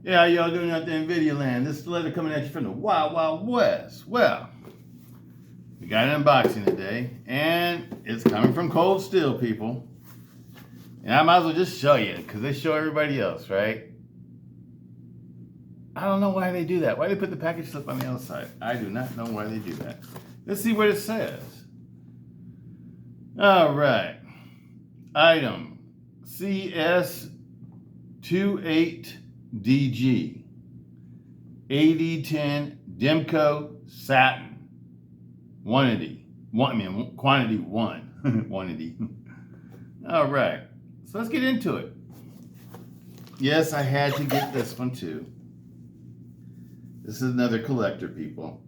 Yeah, how y'all doing out there in video land? This is Stiletto coming at you from the Wild Wild West. Well, we got an unboxing today, and it's coming from Cold Steel, people. And I might as well just show you, because they show everybody else, right? I don't know why they do that. Why they put the package slip on the outside? I do not know why they do that. Let's see what it says. All right. Item CS28DG AD10 Demko Satin quantity one. Quantity. All right, so let's get into it. Yes, I had to get this one too. This is another collector, people.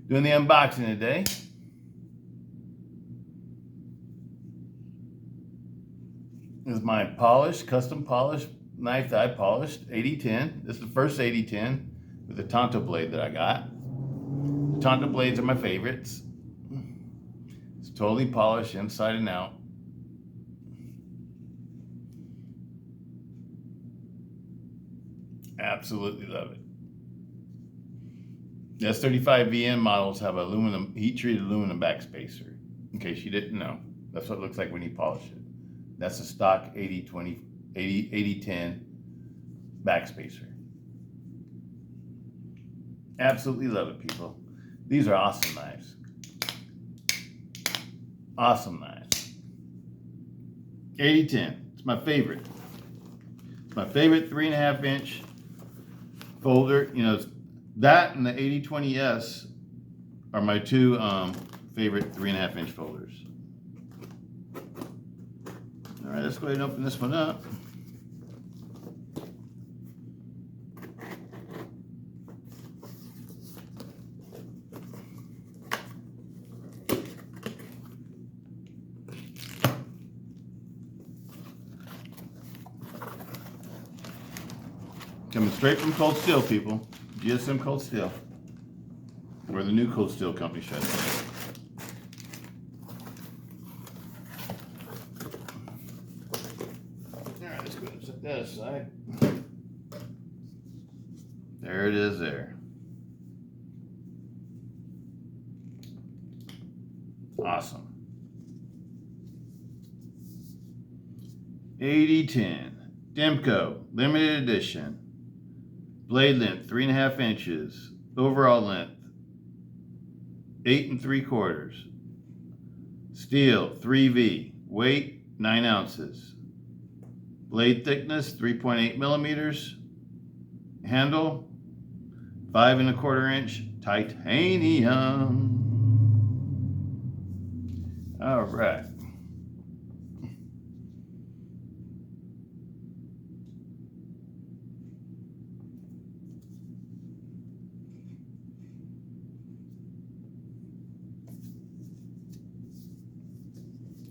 Doing the unboxing today. This is my custom polished knife that I polished, AD10. This is the first AD10 with the Tonto blade that I got. The Tonto blades are my favorites. It's totally polished inside and out. Absolutely love it. The S35VN models have aluminum, heat-treated aluminum backspacer. In case you didn't know, that's what it looks like when you polish it. That's a stock 8010 backspacer. Absolutely love it, people. These are awesome knives. Awesome knives. 8010. It's my favorite. It's my favorite 3.5 inch folder. You know, that and the 8020S are my two favorite 3.5 inch folders. All right, let's go ahead and open this one up. Coming straight from Cold Steel, people. GSM Cold Steel. Or the new Cold Steel company, should I say. Alright, let's go ahead and set that aside. There it is there. Awesome. AD10 Demko limited edition. Blade length 3.5 inches. Overall length 8 3/4. Steel 3V. Weight 9 ounces. Blade thickness 3.8 millimeters. Handle 5 1/4 inch titanium. All right.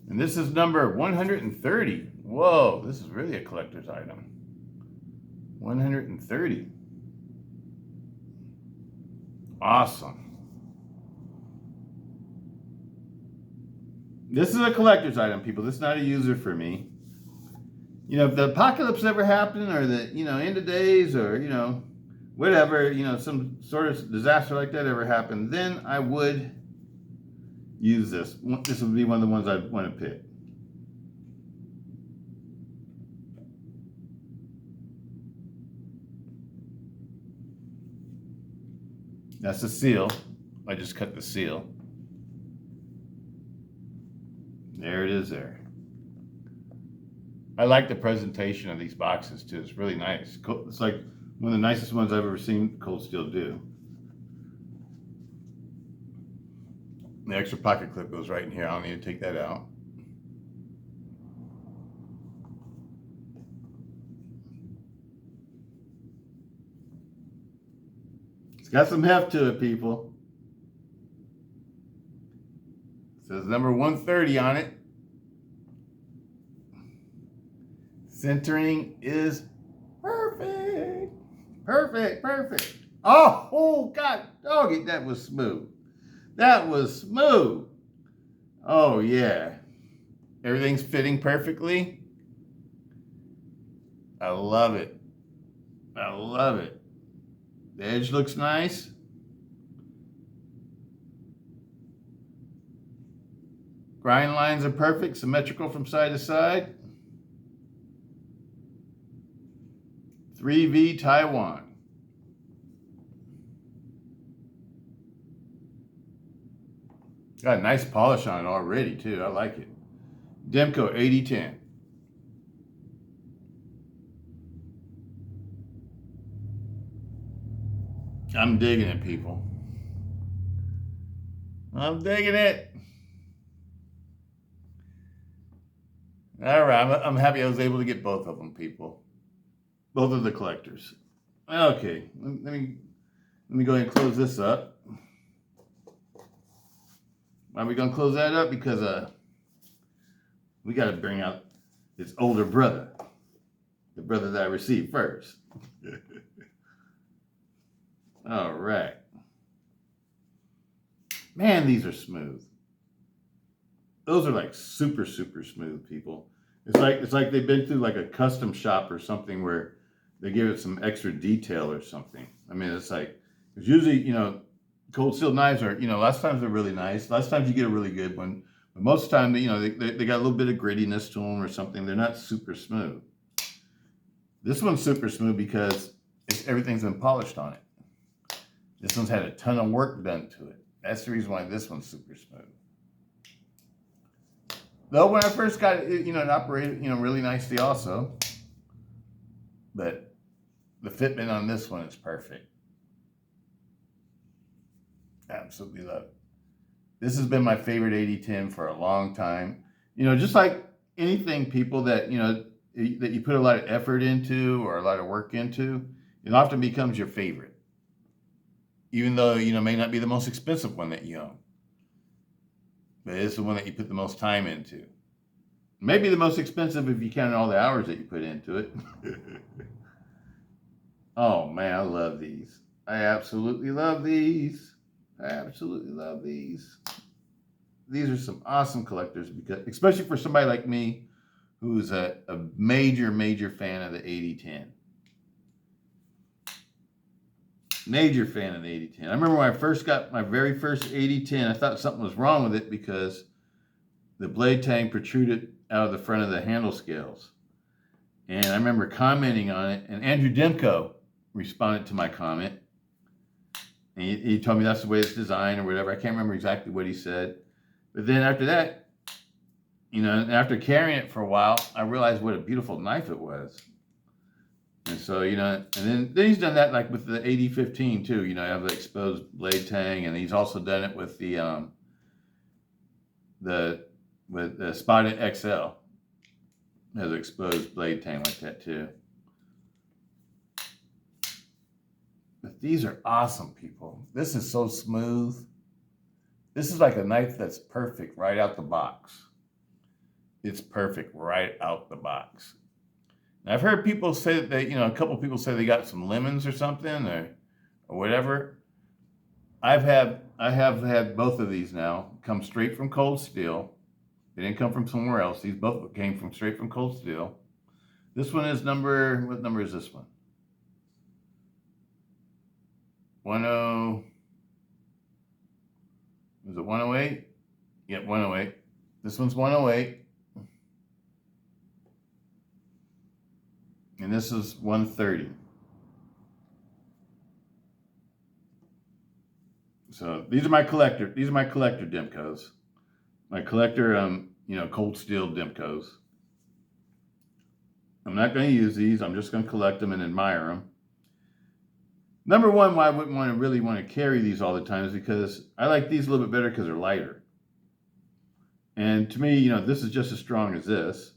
And this is number 130. Whoa, this is really a collector's item. 130. Awesome. This is a collector's item, people. This is not a user for me. You know, if the apocalypse ever happened, or the, end of days, or, whatever, some sort of disaster like that ever happened, then I would use this. This would be one of the ones I'd want to pick. That's the seal. I just cut the seal. There it is there. I like the presentation of these boxes too. It's really nice. It's like one of the nicest ones I've ever seen Cold Steel do. The extra pocket clip goes right in here. I don't need to take that out. It's got some heft to it, people. It says number 130 on it. Centering is perfect. Perfect. Oh, God, doggy, that was smooth. That was smooth. Oh, yeah. Everything's fitting perfectly. I love it. I love it. The edge looks nice. Grind lines are perfect, symmetrical from side to side. 3V Taiwan. Got a nice polish on it already, too. I like it. Demko AD10. I'm digging it, people. I'm digging it. All right, I'm happy I was able to get both of them, people. Both of the collectors. Okay, let me go ahead and close this up. Why are we gonna close that up? Because we got to bring out his older brother, the brother that I received first. All right, man, these are smooth. Those are like super smooth, people. It's like they've been through like a custom shop or something where they give it some extra detail or something. I mean, it's usually, cold steel knives are, last times they're really nice. Last times you get a really good one. But most of the time, they got a little bit of grittiness to them or something. They're not super smooth. This one's super smooth because everything's been polished on it. This one's had a ton of work done to it. That's the reason why this one's super smooth. Though when I first got it, it operated, really nicely also. But the fitment on this one is perfect. Absolutely love it. This has been my favorite AD10 for a long time. Just like anything, people that, that you put a lot of effort into or a lot of work into, it often becomes your favorite. Even though, may not be the most expensive one that you own. But it's the one that you put the most time into. Maybe the most expensive if you count all the hours that you put into it. Oh, man, I love these. I absolutely love these. I absolutely love these. These are some awesome collectors, because, especially for somebody like me, who's a major fan of the AD10. Major fan of the AD10. I remember when I first got my very first AD10, I thought something was wrong with it because the blade tang protruded out of the front of the handle scales. And I remember commenting on it, and Andrew Demko responded to my comment. And he told me that's the way it's designed or whatever. I can't remember exactly what he said. But then after that, after carrying it for a while, I realized what a beautiful knife it was. And so, and then he's done that like with the AD15 too. I have the exposed blade tang, and he's also done it with the Spotted XL. Has exposed blade tang like that too. But these are awesome, people. This is so smooth. This is like a knife that's perfect right out the box. It's perfect right out the box. Now, I've heard people say that they, a couple of people say they got some lemons or something or whatever. I have had both of these now come straight from cold steel. They didn't come from somewhere else. These both came from straight from cold steel. This one is what number is this one? 10, is it 108? Yep, 108. This one's 108. And this is 130. So these are my collector Demkos. My collector, cold steel Demkos. I'm not going to use these. I'm just going to collect them and admire them. Number one, why I wouldn't really want to carry these all the time is because I like these a little bit better because they're lighter. And to me, this is just as strong as this.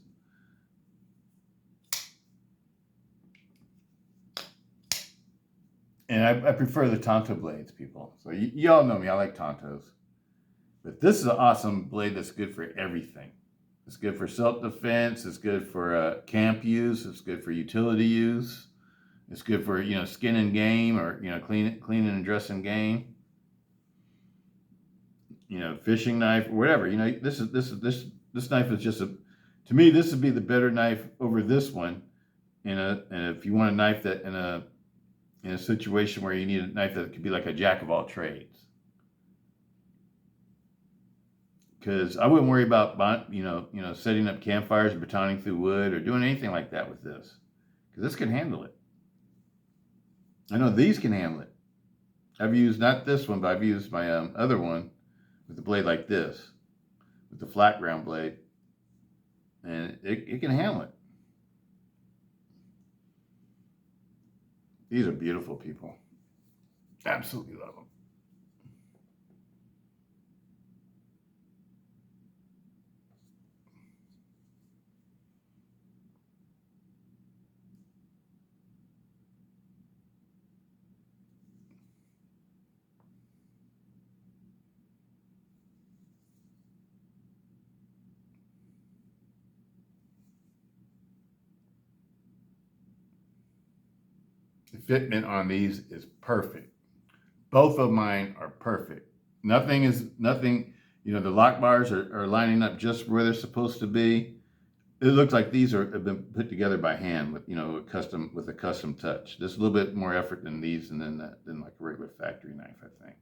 And I prefer the Tonto blades, people. So you all know me. I like Tontos. But this is an awesome blade that's good for everything. It's good for self-defense. It's good for camp use. It's good for utility use. It's good for, skin and game, or, cleaning and dressing game. Fishing knife, or whatever. This knife is just to me, this would be the better knife over this one and if you want a knife that in a situation where you need a knife that could be like a jack of all trades. Because I wouldn't worry about setting up campfires, batoning through wood, or doing anything like that with this, because this can handle it. I know these can handle it. I've used not this one, but I've used my other one with the blade like this, with the flat ground blade, and it can handle it. These are beautiful, people. Absolutely love them. The fitment on these is perfect. Both of mine are perfect. Nothing, the lock bars are lining up just where they're supposed to be. It looks like these have been put together by hand with, with a custom touch. There's a little bit more effort than these than like a regular factory knife, I think.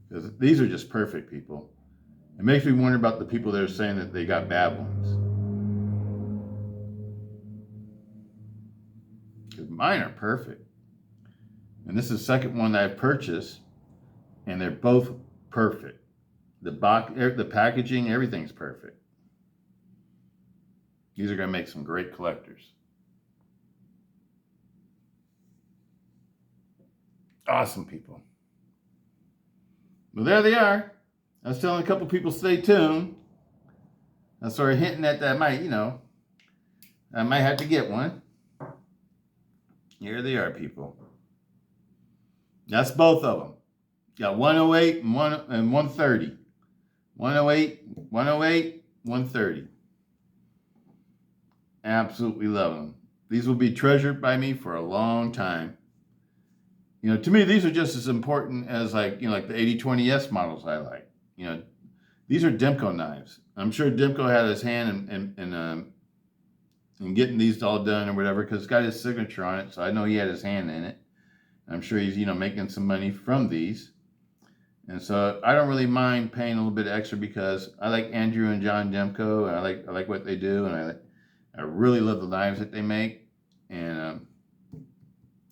Because these are just perfect, people. It makes me wonder about the people that are saying that they got bad ones. Because mine are perfect. And this is the second one that I've purchased, and they're both perfect. The packaging, everything's perfect. These are going to make some great collectors. Awesome, people. Well, there they are. I was telling a couple people stay tuned. I started hinting at that I might have to get one. Here they are, people. That's both of them. Got 108 and 130. 108, 130. Absolutely love them. These will be treasured by me for a long time. To me, these are just as important as like the AD10S models I like. These are Demko knives. I'm sure Demko had his hand in getting these all done or whatever, because it's got his signature on it, so I know he had his hand in it. I'm sure he's making some money from these, and so I don't really mind paying a little bit extra, because I like Andrew and John Demko, and I like what they do, and I really love the knives that they make, and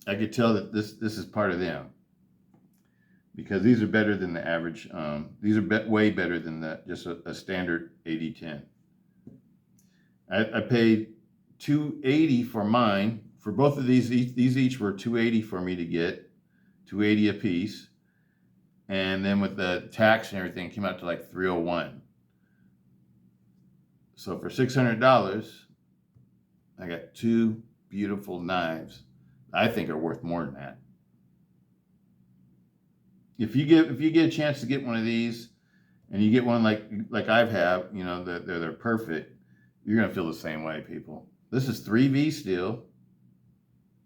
I could tell that this is part of them, because these are better than the average. These are way better than just a standard AD10. I paid $280 for mine. For both of these each were $280 for me to get, $280 a piece, and then with the tax and everything, it came out to like $301. So for $600, I got two beautiful knives. I think are worth more than that. If you get a chance to get one of these, and you get one like I've had, they're perfect, you're gonna feel the same way, people. This is 3V steel,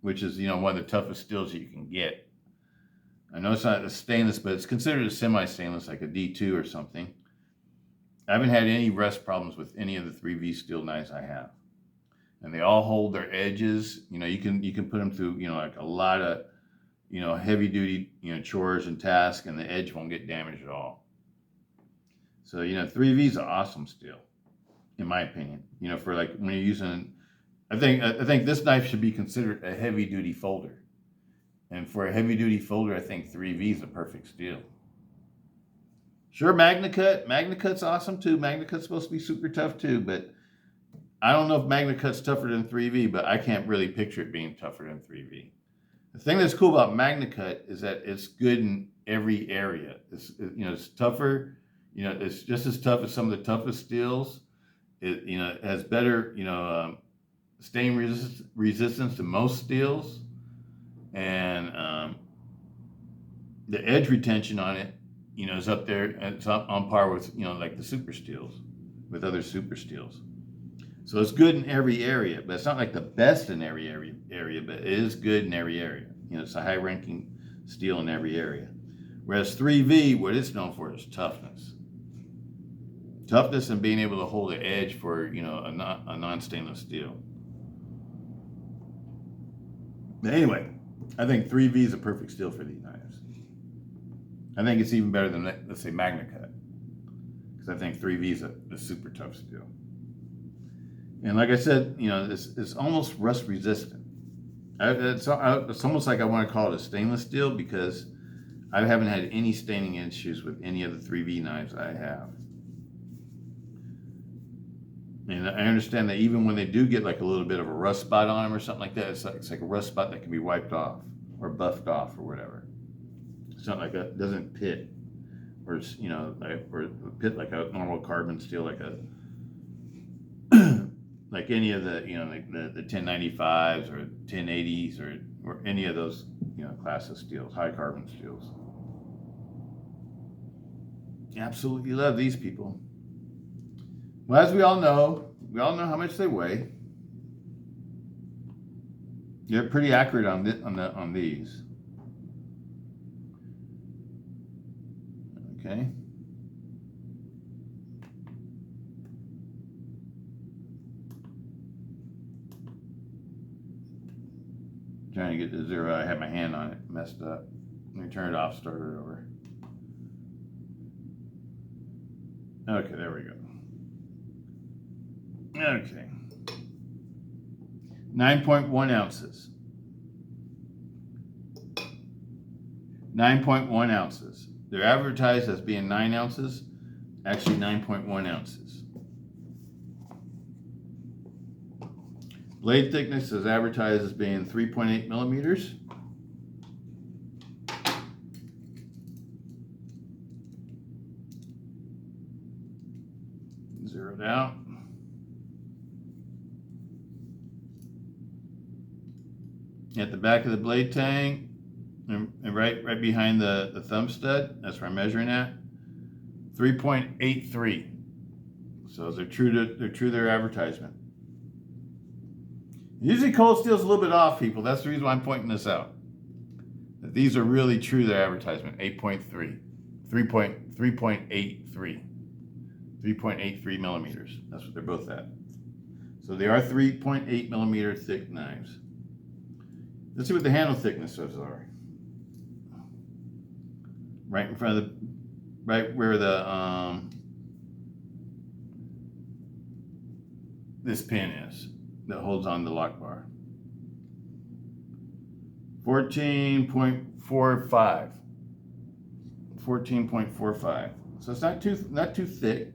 which is one of the toughest steels you can get. I know it's not a stainless, but it's considered a semi-stainless, like a D2 or something. I haven't had any rust problems with any of the 3V steel knives I have, and they all hold their edges. You can put them through like a lot of heavy duty chores and tasks, and the edge won't get damaged at all. So 3V is an awesome steel, in my opinion. For like when you're using, I think this knife should be considered a heavy duty folder, and for a heavy duty folder, I think 3V is a perfect steel. Sure, MagnaCut's awesome too. MagnaCut's supposed to be super tough too, but I don't know if MagnaCut's tougher than 3V, but I can't really picture it being tougher than 3V. The thing that's cool about MagnaCut is that it's good in every area. It's tougher. It's just as tough as some of the toughest steels. It has better stain resistance to most steels, and the edge retention on it is up there, and it's on par with like the super steels, with other super steels. So it's good in every area, but it's not like the best in every area, but it is good in every area. It's a high-ranking steel in every area. Whereas 3V, what it's known for is toughness. Toughness and being able to hold the edge for a non-stainless steel. But anyway, I think 3V is a perfect steel for these knives. I think it's even better than, let's say, Magna Cut, because I think 3V is a super tough steel. And like I said, you know, it's almost rust resistant. It's almost like I want to call it a stainless steel, because I haven't had any staining issues with any of the 3V knives I have. And I understand that even when they do get like a little bit of a rust spot on them or something like that, it's like a rust spot that can be wiped off or buffed off or whatever. It's not like it doesn't pit, or it's, you know, or pit like a normal carbon steel, like a like any of the, you know, like the 1095s or 1080s or any of those, you know, class of steels, high carbon steels. Absolutely love these people. Well, as we all know how much they weigh. They're pretty accurate on these. Okay. Trying to get to 0. I had my hand on it, messed up. Let me turn it off, start it over. Okay, there we go. Okay. 9.1 ounces. 9.1 ounces. They're advertised as being 9 ounces, actually 9.1 ounces. Blade thickness is advertised as being 3.8 millimeters. Zeroed out. At the back of the blade tang, and right behind the thumb stud, that's where I'm measuring at, 3.83. So they're true to their advertisement. Usually cold steel's a little bit off, people. That's the reason why I'm pointing this out. That these are really true to their advertisement. 8.3, 3.83, 3.83 millimeters. That's what they're both at. So they are 3.8 millimeter thick knives. Let's see what the handle thicknesses are. Right in front of the, right where the this pin is that holds on the lock bar. 14.45. 14.45. So it's not too thick.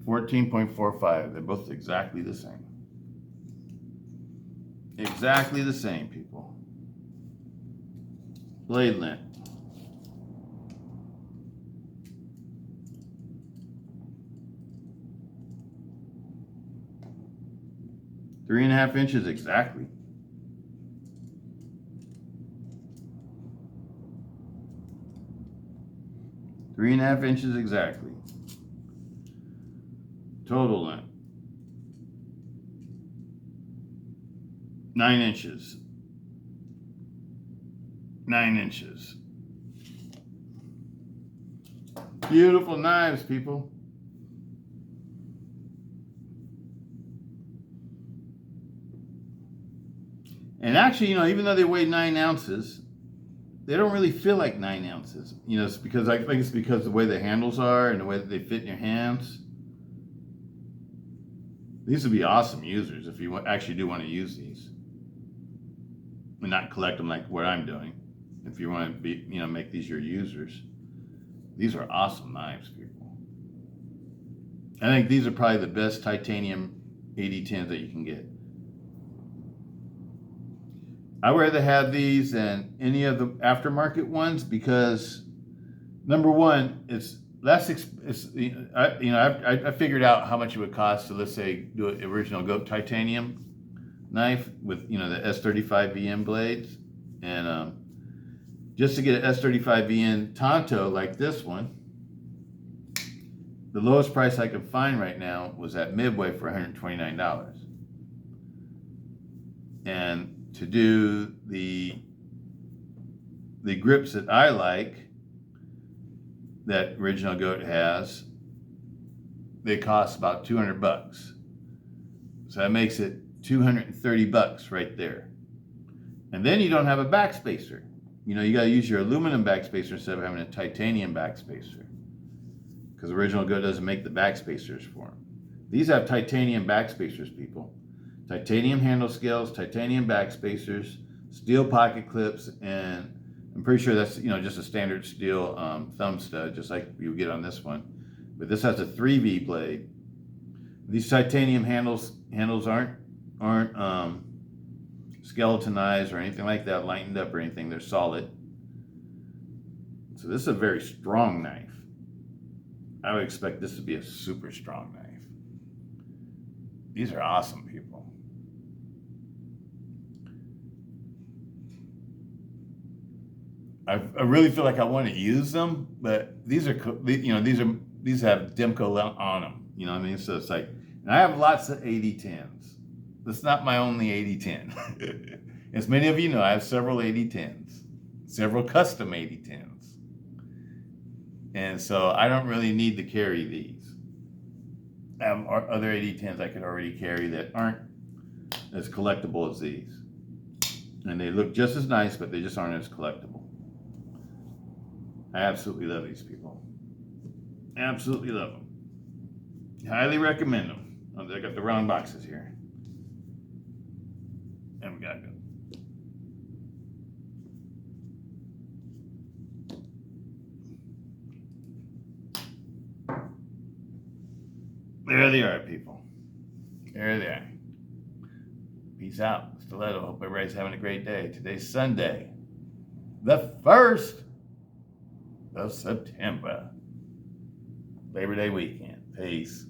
.45. They're both exactly the same. Exactly the same, people. Blade length. Three and a half inches exactly. Three and a half inches exactly. Total length. 9 inches. 9 inches. Beautiful knives, people. And actually, you know, even though they weigh 9 ounces, they don't really feel like 9 ounces. You know, it's because I think it's because the way the handles are and the way that they fit in your hands. These would be awesome users if you actually do want to use these, and not collect them like what I'm doing. If you want to be, you know, make these your users, these are awesome knives, people. I think these are probably the best titanium AD10s that you can get. I would rather have these than any of the aftermarket ones because, number one, it's less. I figured out how much it would cost to, let's say, do an original goat titanium knife with, you know, the S35VN blades, and just to get an S35VN Tonto like this one, the lowest price I could find right now was at Midway for $129. And to do the grips that I like, that Original Goat has, they cost about $200. So that makes it 230 bucks right there. And then you don't have a backspacer. You know, you got to use your aluminum backspacer instead of having a titanium backspacer, because Original Good doesn't make the backspacers for them. These have titanium backspacers, people. Titanium handle scales, titanium backspacers, steel pocket clips, and I'm pretty sure that's, you know, just a standard steel thumb stud, just like you get on this one. But this has a 3V blade. These titanium handles aren't skeletonized or anything like that, lightened up or anything. They're solid. So this is a very strong knife. I would expect this to be a super strong knife. These are awesome, people. I really feel like I want to use them, but these are, you know, these have Demko on them. You know what I mean? So it's like, and I have lots of AD10s. That's not my only AD10. As many of you know, I have several AD10s, several custom AD10s. And so I don't really need to carry these. I have other AD10s I could already carry that aren't as collectible as these. And they look just as nice, but they just aren't as collectible. I absolutely love these, people. Absolutely love them. Highly recommend them. Oh, I got the wrong boxes here. And we got them. There they are, people. There they are. Peace out. Stiletto. Hope everybody's having a great day. Today's Sunday, the 1st of September. Labor Day weekend. Peace.